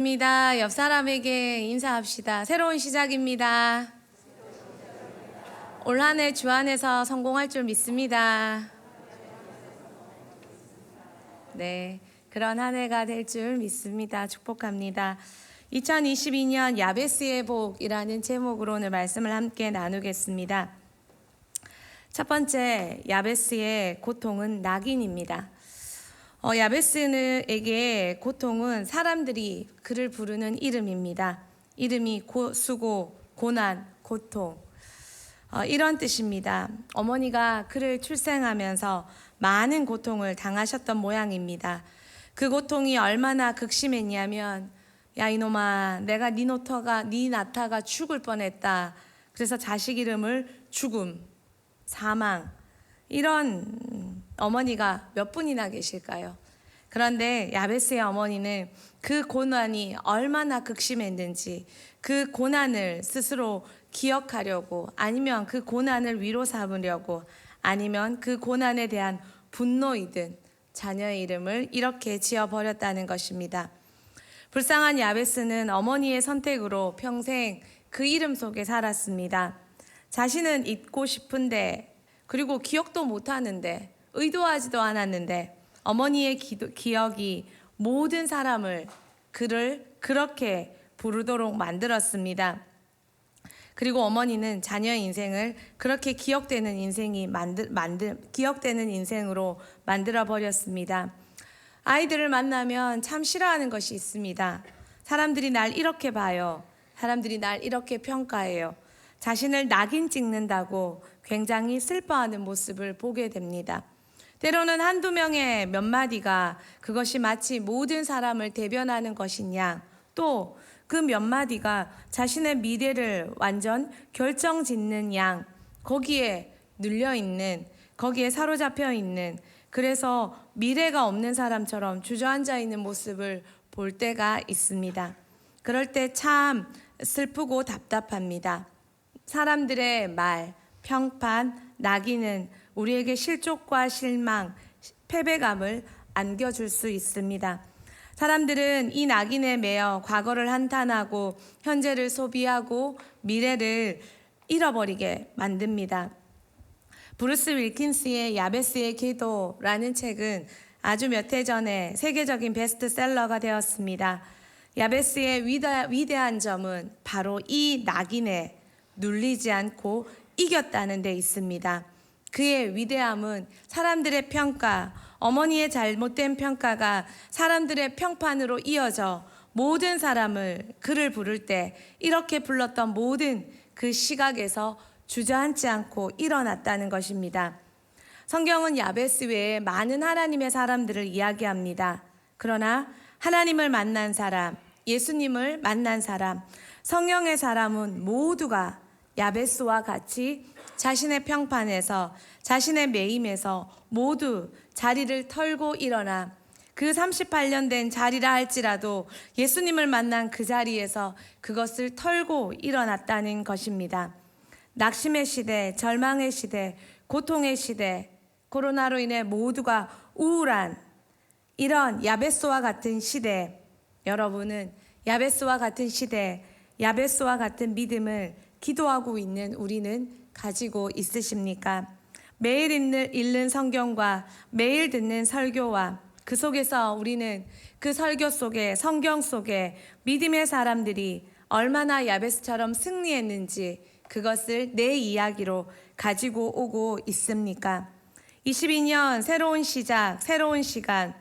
입니다. 옆 사람에게 인사합시다. 새로운 시작입니다. 올 한 해 주 안에서 성공할 줄 믿습니다. 네, 그런 한 해가 될 줄 믿습니다. 축복합니다. 2022년 야베스의 복이라는 제목으로 오늘 말씀을 함께 나누겠습니다. 첫 번째, 야베스의 고통은 낙인입니다. 야베스에게 고통은 사람들이 그를 부르는 이름입니다. 이름이 수고, 고난, 고통, 이런 뜻입니다. 어머니가 그를 출생하면서 많은 고통을 당하셨던 모양입니다. 그 고통이 얼마나 극심했냐면, 야 이놈아, 내가 네 낳다가 죽을 뻔했다. 그래서 자식 이름을 죽음, 사망, 이런 어머니가 몇 분이나 계실까요? 그런데 야베스의 어머니는 그 고난이 얼마나 극심했는지 그 고난을 스스로 기억하려고, 아니면 그 고난을 위로 삼으려고, 아니면 그 고난에 대한 분노이든 자녀의 이름을 이렇게 지어버렸다는 것입니다. 불쌍한 야베스는 어머니의 선택으로 평생 그 이름 속에 살았습니다. 자신은 잊고 싶은데, 그리고 기억도 못하는데, 의도하지도 않았는데 어머니의 기억이 모든 사람을 그를 그렇게 부르도록 만들었습니다. 그리고 어머니는 자녀의 인생을 그렇게 기억되는 인생으로 만들어 버렸습니다. 아이들을 만나면 참 싫어하는 것이 있습니다. 사람들이 날 이렇게 봐요. 사람들이 날 이렇게 평가해요. 자신을 낙인 찍는다고 굉장히 슬퍼하는 모습을 보게 됩니다. 때로는 한두 명의 몇 마디가 그것이 마치 모든 사람을 대변하는 것이냐, 또 그 몇 마디가 자신의 미래를 완전 결정짓는 양, 거기에 눌려있는, 거기에 사로잡혀 있는, 그래서 미래가 없는 사람처럼 주저앉아 있는 모습을 볼 때가 있습니다. 그럴 때 참 슬프고 답답합니다. 사람들의 말, 평판, 낙인은 우리에게 실족과 실망, 패배감을 안겨줄 수 있습니다. 사람들은 이 낙인에 매여 과거를 한탄하고 현재를 소비하고 미래를 잃어버리게 만듭니다. 브루스 윌킨스의 야베스의 기도라는 책은 아주 몇 해 전에 세계적인 베스트셀러가 되었습니다. 야베스의 위대한 점은 바로 이 낙인에 눌리지 않고 이겼다는 데 있습니다. 그의 위대함은 사람들의 평가, 어머니의 잘못된 평가가 사람들의 평판으로 이어져 모든 사람을 그를 부를 때 이렇게 불렀던 모든 그 시각에서 주저앉지 않고 일어났다는 것입니다. 성경은 야베스 외에 많은 하나님의 사람들을 이야기합니다. 그러나 하나님을 만난 사람, 예수님을 만난 사람, 성령의 사람은 모두가 야베스와 같이 자신의 평판에서, 자신의 매임에서 모두 자리를 털고 일어나 그 38년 된 자리라 할지라도 예수님을 만난 그 자리에서 그것을 털고 일어났다는 것입니다. 낙심의 시대, 절망의 시대, 고통의 시대, 코로나로 인해 모두가 우울한 이런 야베스와 같은 시대, 여러분은 야베스와 같은 시대, 야베스와 같은 믿음을 기도하고 있는 우리는 가지고 있으십니까? 매일 읽는 성경과 매일 듣는 설교와 그 속에서 우리는 그 설교 속에, 성경 속에 믿음의 사람들이 얼마나 야베스처럼 승리했는지 그것을 내 이야기로 가지고 오고 있습니까? 22년 새로운 시작, 새로운 시간.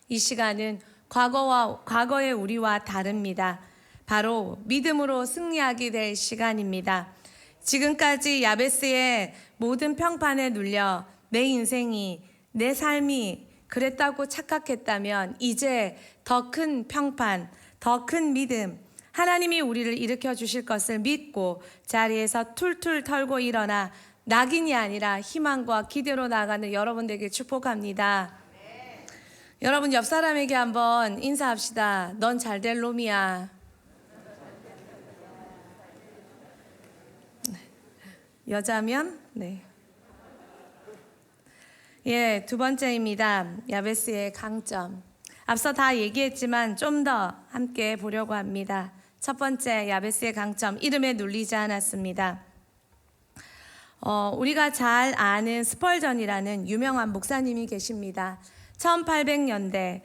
이 시간은 과거의 우리와 다릅니다. 바로 믿음으로 승리하게 될 시간입니다. 지금까지 야베스의 모든 평판에 눌려 내 인생이, 내 삶이 그랬다고 착각했다면 이제 더 큰 평판, 더 큰 믿음, 하나님이 우리를 일으켜 주실 것을 믿고 자리에서 툴툴 털고 일어나 낙인이 아니라 희망과 기대로 나가는 여러분 되길 축복합니다. 여러분 옆 사람에게 한번 인사합시다. 넌 잘 될 놈이야. 여자면? 네. 두 번째입니다. 야베스의 강점. 앞서 다 얘기했지만 좀 더 함께 보려고 합니다. 첫 번째, 야베스의 강점, 이름에 눌리지 않았습니다. 우리가 잘 아는 스펄전이라는 유명한 목사님이 계십니다. 1800년대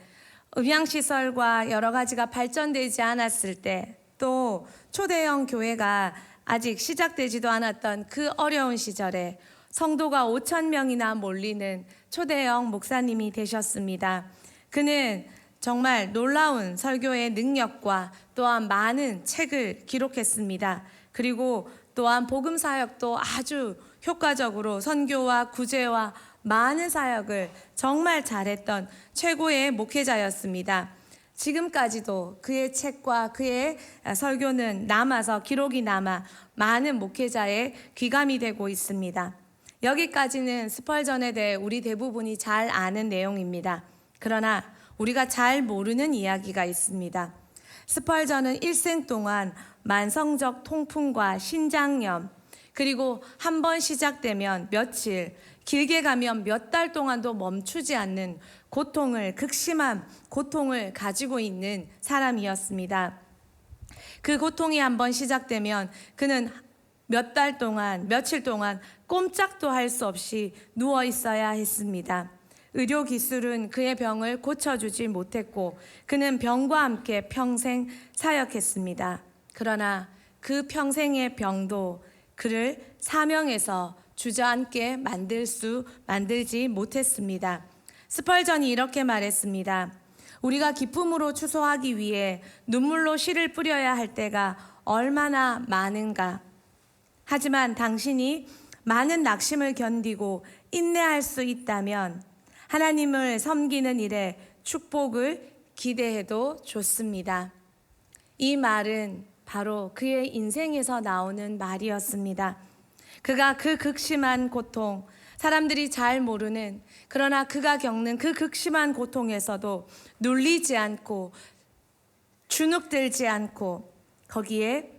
음향시설과 여러 가지가 발전되지 않았을 때, 또 초대형 교회가 아직 시작되지도 않았던 그 어려운 시절에 성도가 5,000명이나 몰리는 초대형 목사님이 되셨습니다. 그는 정말 놀라운 설교의 능력과 또한 많은 책을 기록했습니다. 그리고 또한 복음 사역도 아주 효과적으로 선교와 구제와 많은 사역을 정말 잘했던 최고의 목회자였습니다. 지금까지도 그의 책과 그의 설교는 남아서 기록이 남아 많은 목회자의 귀감이 되고 있습니다. 여기까지는 스펄전에 대해 우리 대부분이 잘 아는 내용입니다. 그러나 우리가 잘 모르는 이야기가 있습니다. 스펄전은 일생 동안 만성적 통풍과 신장염, 그리고 한 번 시작되면 며칠, 길게 가면 몇 달 동안도 멈추지 않는 극심한 고통을 가지고 있는 사람이었습니다. 그 고통이 한 번 시작되면 그는 몇 달 동안, 며칠 동안 꼼짝도 할 수 없이 누워 있어야 했습니다. 의료 기술은 그의 병을 고쳐주지 못했고 그는 병과 함께 평생 사역했습니다. 그러나 그 평생의 병도 그를 사명에서 주저앉게 만들지 못했습니다. 스펄전이 이렇게 말했습니다. 우리가 기쁨으로 추소하기 위해 눈물로 씨를 뿌려야 할 때가 얼마나 많은가. 하지만 당신이 많은 낙심을 견디고 인내할 수 있다면 하나님을 섬기는 일에 축복을 기대해도 좋습니다. 이 말은 바로 그의 인생에서 나오는 말이었습니다. 그가 그 극심한 고통, 사람들이 잘 모르는, 그러나 그가 겪는 그 극심한 고통에서도 눌리지 않고 주눅들지 않고 거기에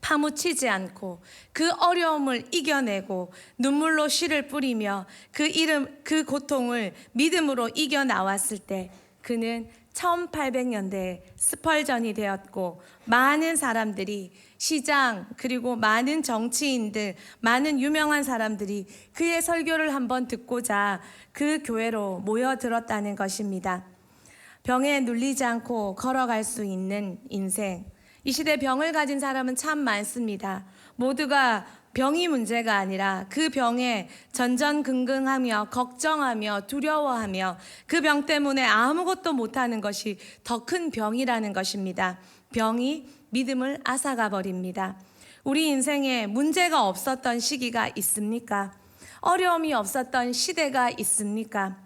파묻히지 않고 그 어려움을 이겨내고 눈물로 씨를 뿌리며 그 고통을 믿음으로 이겨 나왔을 때 그는 1800년대에 스펄전이 되었고 많은 사람들이 시장 그리고 많은 정치인들, 많은 유명한 사람들이 그의 설교를 한번 듣고자 그 교회로 모여들었다는 것입니다. 병에 눌리지 않고 걸어갈 수 있는 인생. 이 시대 병을 가진 사람은 참 많습니다. 모두가 병이 문제가 아니라 그 병에 전전긍긍하며 걱정하며 두려워하며 그 병 때문에 아무것도 못하는 것이 더 큰 병이라는 것입니다. 병이 믿음을 앗아가 버립니다. 우리 인생에 문제가 없었던 시기가 있습니까? 어려움이 없었던 시대가 있습니까?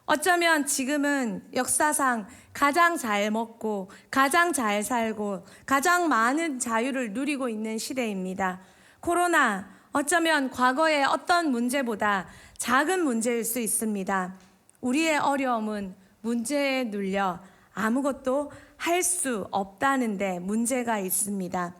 어쩌면 지금은 역사상 가장 잘 먹고 가장 잘 살고 가장 많은 자유를 누리고 있는 시대입니다. 코로나, 어쩌면 과거의 어떤 문제보다 작은 문제일 수 있습니다. 우리의 어려움은 문제에 눌려 아무것도 할 수 없다는데 문제가 있습니다.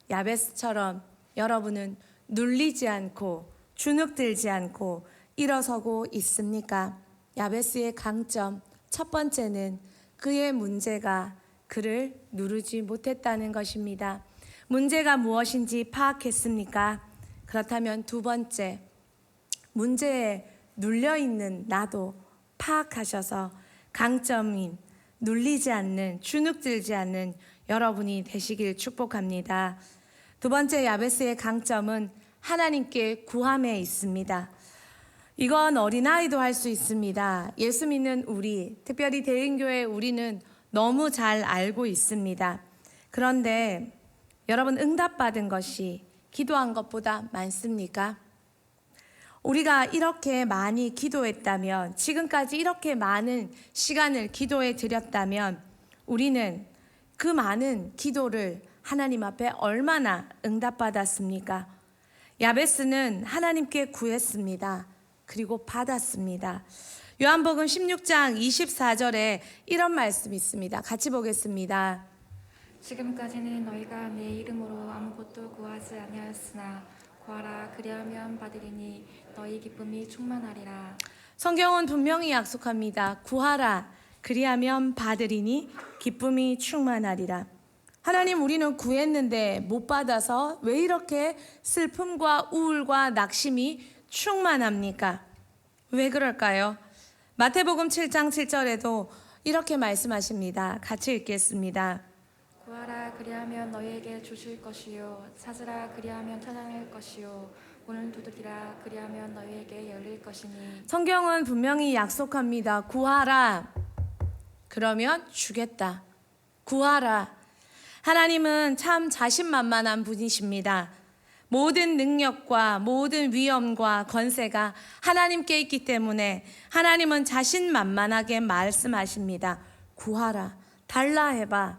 야베스처럼 여러분은 눌리지 않고 주눅들지 않고 일어서고 있습니까? 야베스의 강점 첫 번째는 그의 문제가 그를 누르지 못했다는 것입니다. 문제가 무엇인지 파악했습니까? 그렇다면 두 번째, 문제에 눌려있는 나도 파악하셔서 강점인 눌리지 않는, 주눅들지 않는 여러분이 되시길 축복합니다. 두 번째 야베스의 강점은 하나님께 구함에 있습니다. 이건 어린아이도 할 수 있습니다. 예수 믿는 우리, 특별히 대인교회 우리는 너무 잘 알고 있습니다. 그런데 여러분 응답받은 것이 기도한 것보다 많습니까? 우리가 이렇게 많이 기도했다면, 지금까지 이렇게 많은 시간을 기도해 드렸다면 우리는 그 많은 기도를 하나님 앞에 얼마나 응답받았습니까? 야베스는 하나님께 구했습니다. 그리고 받았습니다. 요한복음 16장 24절에 이런 말씀이 있습니다. 같이 보겠습니다. 지금까지는 너희가 내 이름으로 아무것도 구하지 아니하였으나 구하라 그리하면 받으리니 너희 기쁨이 충만하리라. 성경은 분명히 약속합니다. 구하라, 그리하면 받으리니 기쁨이 충만하리라. 하나님, 우리는 구했는데 못 받아서 왜 이렇게 슬픔과 우울과 낙심이 충만합니까? 왜 그럴까요? 마태복음 7장 7절에도 이렇게 말씀하십니다. 같이 읽겠습니다. 구하라 그리하면 너희에게 주실 것이요 찾으라 그리하면 찾아낼 것이요 문을 두드리라 그리하면 너희에게 열릴 것이니. 성경은 분명히 약속합니다. 구하라. 그러면 주겠다. 구하라. 하나님은 참 자신만만한 분이십니다. 모든 능력과 모든 위엄과 권세가 하나님께 있기 때문에 하나님은 자신만만하게 말씀하십니다. 구하라. 달라 해봐.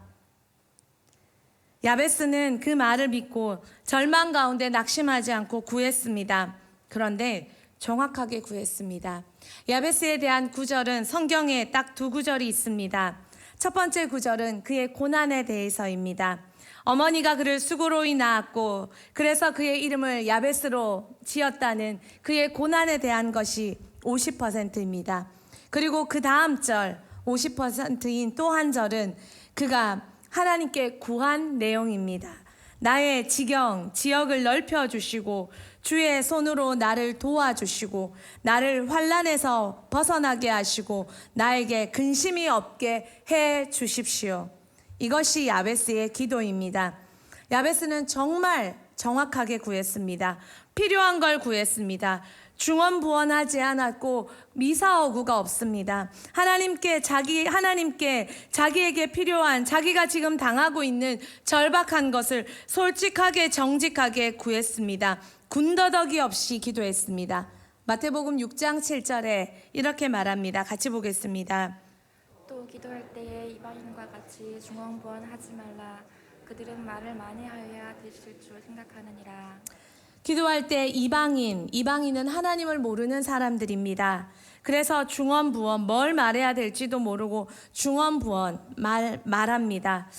야베스는 그 말을 믿고 절망 가운데 낙심하지 않고 구했습니다. 그런데 정확하게 구했습니다. 야베스에 대한 구절은 성경에 딱 두 구절이 있습니다. 첫 번째 구절은 그의 고난에 대해서입니다. 어머니가 그를 수고로이 낳았고 그래서 그의 이름을 야베스로 지었다는 그의 고난에 대한 것이 50%입니다. 그리고 그 다음 절 50%인 또 한 절은 그가 하나님께 구한 내용입니다. 나의 지역을 넓혀주시고 주의 손으로 나를 도와주시고 나를 환난에서 벗어나게 하시고 나에게 근심이 없게 해 주십시오. 이것이 야베스의 기도입니다. 야베스는 정말 정확하게 구했습니다. 필요한 걸 구했습니다. 중언부언하지 않았고 미사오구가 없습니다. 하나님께 자기에게 필요한 자기가 지금 당하고 있는 절박한 것을 솔직하게 정직하게 구했습니다. 군더더기 없이 기도했습니다. 마태복음 6장 7절에 이렇게 말합니다. 같이 보겠습니다. 또 기도할 때에 이방인과 같이 중언부언하지 말라. 그들은 말을 많이 하여야 되실 줄 생각하느니라. 기도할 때 이방인은 하나님을 모르는 사람들입니다. 그래서 중언부언 뭘 말해야 될지도 모르고 중언부언 말합니다.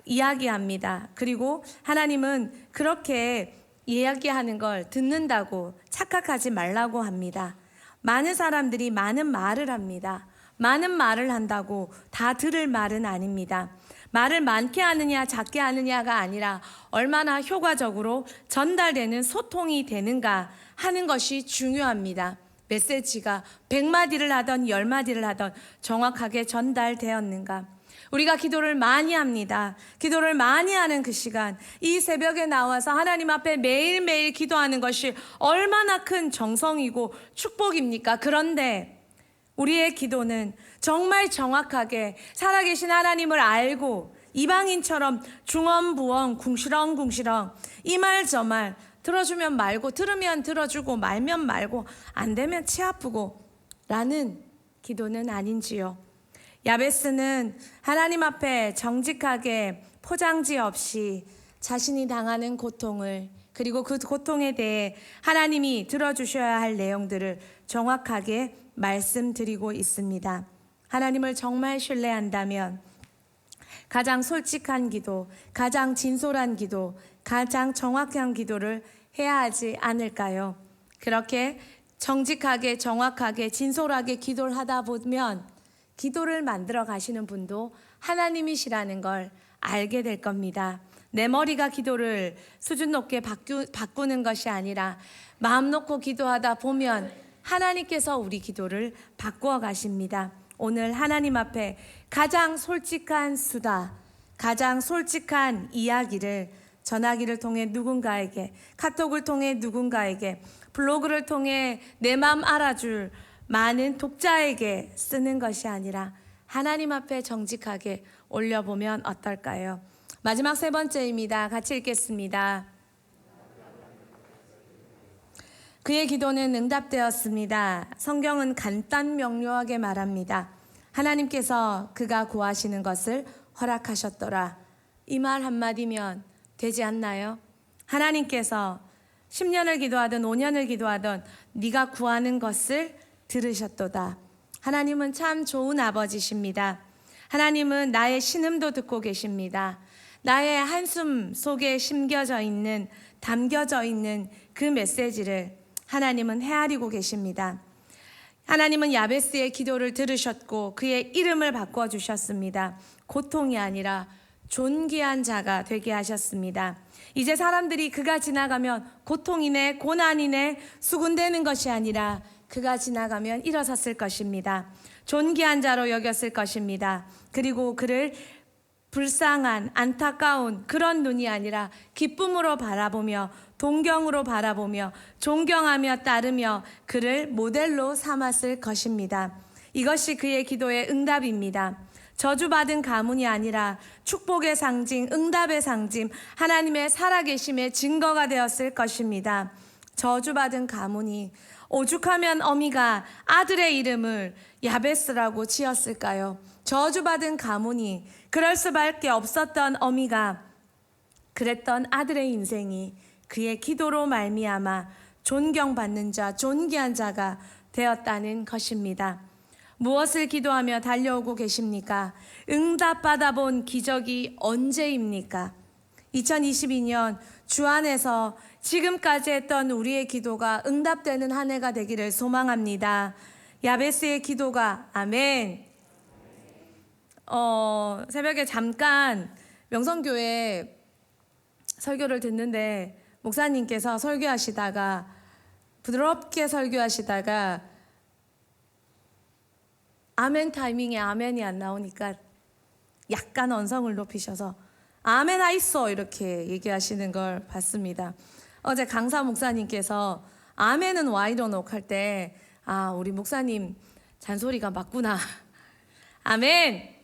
이야기합니다. 그리고 하나님은 그렇게 이야기하는 걸 듣는다고 착각하지 말라고 합니다. 많은 사람들이 많은 말을 합니다. 많은 말을 한다고 다 들을 말은 아닙니다. 말을 많게 하느냐 작게 하느냐가 아니라 얼마나 효과적으로 전달되는 소통이 되는가 하는 것이 중요합니다. 메시지가 100마디를 하던 10마디를 하던 정확하게 전달되었는가. 우리가 기도를 많이 합니다. 기도를 많이 하는 그 시간, 이 새벽에 나와서 하나님 앞에 매일매일 기도하는 것이 얼마나 큰 정성이고 축복입니까? 그런데 우리의 기도는 정말 정확하게 살아계신 하나님을 알고 이방인처럼 중언부언 궁시렁궁시렁 이 말 저 말 들어주면 말고 들으면 들어주고 말면 말고 안 되면 치 아프고 라는 기도는 아닌지요. 야베스는 하나님 앞에 정직하게 포장지 없이 자신이 당하는 고통을 그리고 그 고통에 대해 하나님이 들어주셔야 할 내용들을 정확하게 말씀드리고 있습니다. 하나님을 정말 신뢰한다면 가장 솔직한 기도, 가장 진솔한 기도, 가장 정확한 기도를 해야 하지 않을까요? 그렇게 정직하게, 정확하게, 진솔하게 기도를 하다 보면 기도를 만들어 가시는 분도 하나님이시라는 걸 알게 될 겁니다. 내 머리가 기도를 수준 높게 바꾸는 것이 아니라 마음 놓고 기도하다 보면 하나님께서 우리 기도를 바꾸어 가십니다. 오늘 하나님 앞에 가장 솔직한 수다, 가장 솔직한 이야기를 전화기를 통해 누군가에게, 카톡을 통해 누군가에게, 블로그를 통해 내 마음 알아줄 많은 독자에게 쓰는 것이 아니라 하나님 앞에 정직하게 올려보면 어떨까요? 마지막 세 번째입니다. 같이 읽겠습니다. 그의 기도는 응답되었습니다. 성경은 간단 명료하게 말합니다. 하나님께서 그가 구하시는 것을 허락하셨더라. 이 말 한마디면 되지 않나요? 하나님께서 10년을 기도하든 5년을 기도하든 네가 구하는 것을 들으셨도다. 하나님은 참 좋은 아버지십니다. 하나님은 나의 신음도 듣고 계십니다. 나의 한숨 속에 담겨져 있는 그 메시지를 하나님은 헤아리고 계십니다. 하나님은 야베스의 기도를 들으셨고 그의 이름을 바꿔주셨습니다. 고통이 아니라 존귀한 자가 되게 하셨습니다. 이제 사람들이 그가 지나가면 고통이네 고난이네 수군대는 것이 아니라 그가 지나가면 일어섰을 것입니다. 존귀한 자로 여겼을 것입니다. 그리고 그를 불쌍한 안타까운 그런 눈이 아니라 기쁨으로 바라보며 동경으로 바라보며 존경하며 따르며 그를 모델로 삼았을 것입니다. 이것이 그의 기도의 응답입니다. 저주받은 가문이 아니라 축복의 상징, 응답의 상징, 하나님의 살아계심의 증거가 되었을 것입니다. 저주받은 가문이 오죽하면 어미가 아들의 이름을 야베스라고 지었을까요? 저주받은 가문이 그럴 수밖에 없었던 어미가 그랬던 아들의 인생이 그의 기도로 말미암아 존경받는 자, 존귀한 자가 되었다는 것입니다. 무엇을 기도하며 달려오고 계십니까? 응답받아본 기적이 언제입니까? 2022년 주 안에서 지금까지 했던 우리의 기도가 응답되는 한 해가 되기를 소망합니다. 야베스의 기도가 아멘. 새벽에 잠깐 명성교회 설교를 듣는데 목사님께서 설교하시다가 부드럽게 설교하시다가 아멘 타이밍에 아멘이 안 나오니까 약간 언성을 높이셔서 아멘 하이소 이렇게 얘기하시는 걸 봤습니다. 어제 강사 목사님께서 아멘은 와이로녹 할 때 우리 목사님 잔소리가 맞구나. 아멘.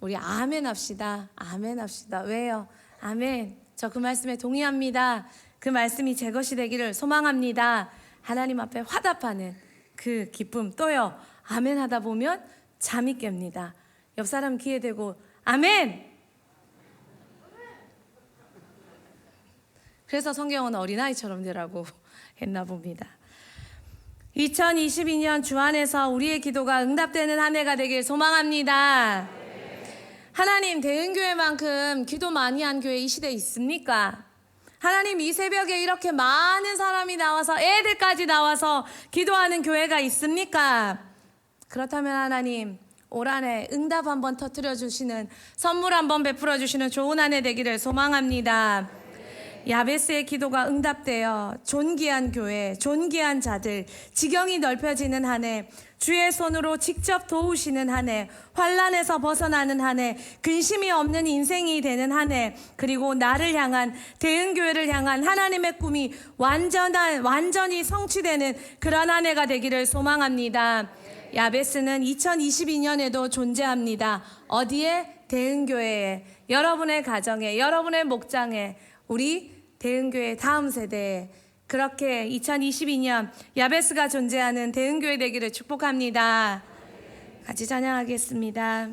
우리 아멘 합시다. 아멘 합시다. 왜요? 아멘. 저 그 말씀에 동의합니다. 그 말씀이 제 것이 되기를 소망합니다. 하나님 앞에 화답하는 그 기쁨. 또요. 아멘 하다 보면 잠이 깹니다. 옆 사람 귀에 대고 아멘. 그래서 성경은 어린아이처럼 되라고 했나 봅니다. 2022년 주 안에서 우리의 기도가 응답되는 한 해가 되길 소망합니다. 하나님, 대흥교회만큼 기도 많이 한 교회 이 시대에 있습니까? 하나님, 이 새벽에 이렇게 많은 사람이 나와서 애들까지 나와서 기도하는 교회가 있습니까? 그렇다면 하나님, 올 한 해 응답 한번 터뜨려 주시는, 선물 한번 베풀어 주시는 좋은 한 해 되기를 소망합니다. 야베스의 기도가 응답되어 존귀한 교회, 존귀한 자들, 지경이 넓혀지는 한 해, 주의 손으로 직접 도우시는 한 해, 환난에서 벗어나는 한 해, 근심이 없는 인생이 되는 한 해, 그리고 나를 향한, 대흥교회를 향한 하나님의 꿈이 완전히 성취되는 그런 한 해가 되기를 소망합니다. 야베스는 2022년에도 존재합니다. 어디에? 대흥교회에, 여러분의 가정에, 여러분의 목장에, 우리 대흥교회 다음 세대에 그렇게 2022년 야베스가 존재하는 대흥교회 되기를 축복합니다. 같이 찬양하겠습니다.